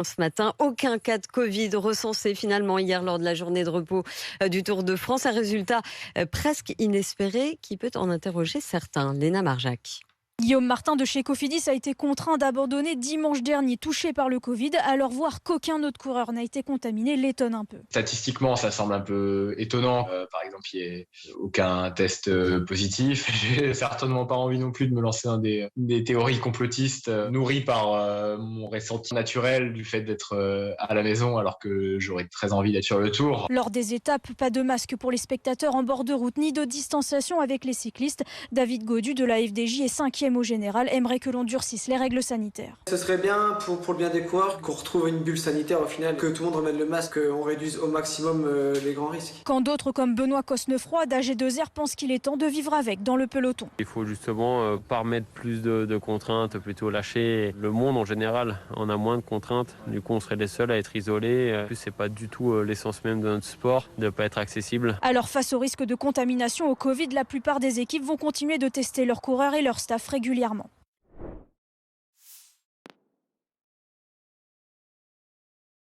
Ce matin, aucun cas de Covid recensé finalement hier lors de la journée de repos du Tour de France. Un résultat presque inespéré qui peut en interroger certains. Léna Marjac. Guillaume Martin de chez Cofidis a été contraint d'abandonner dimanche dernier, touché par le Covid. Alors voir qu'aucun autre coureur n'a été contaminé l'étonne un peu. Statistiquement, ça semble un peu étonnant. Par exemple, il n'y ait aucun test positif. J'ai certainement pas envie non plus de me lancer dans des théories complotistes nourries par mon ressenti naturel du fait d'être à la maison alors que j'aurais très envie d'être sur le tour. Lors des étapes, pas de masque pour les spectateurs en bord de route, ni de distanciation avec les cyclistes. David Gaudu de la FDJ est 5e au général, aimerait que l'on durcisse les règles sanitaires. Ce serait bien pour le bien des coureurs qu'on retrouve une bulle sanitaire au final, que tout le monde remette le masque, qu'on réduise au maximum les grands risques. Quand d'autres comme Benoît Cosnefroy d'AG2R pensent qu'il est temps de vivre avec dans le peloton. Il faut justement pas remettre plus de contraintes, plutôt lâcher. Le monde en général en a moins de contraintes, du coup on serait les seuls à être isolés. En plus c'est pas du tout l'essence même de notre sport de ne pas être accessible. Alors face au risque de contamination au Covid, la plupart des équipes vont continuer de tester leurs coureurs et leur staff régulièrement.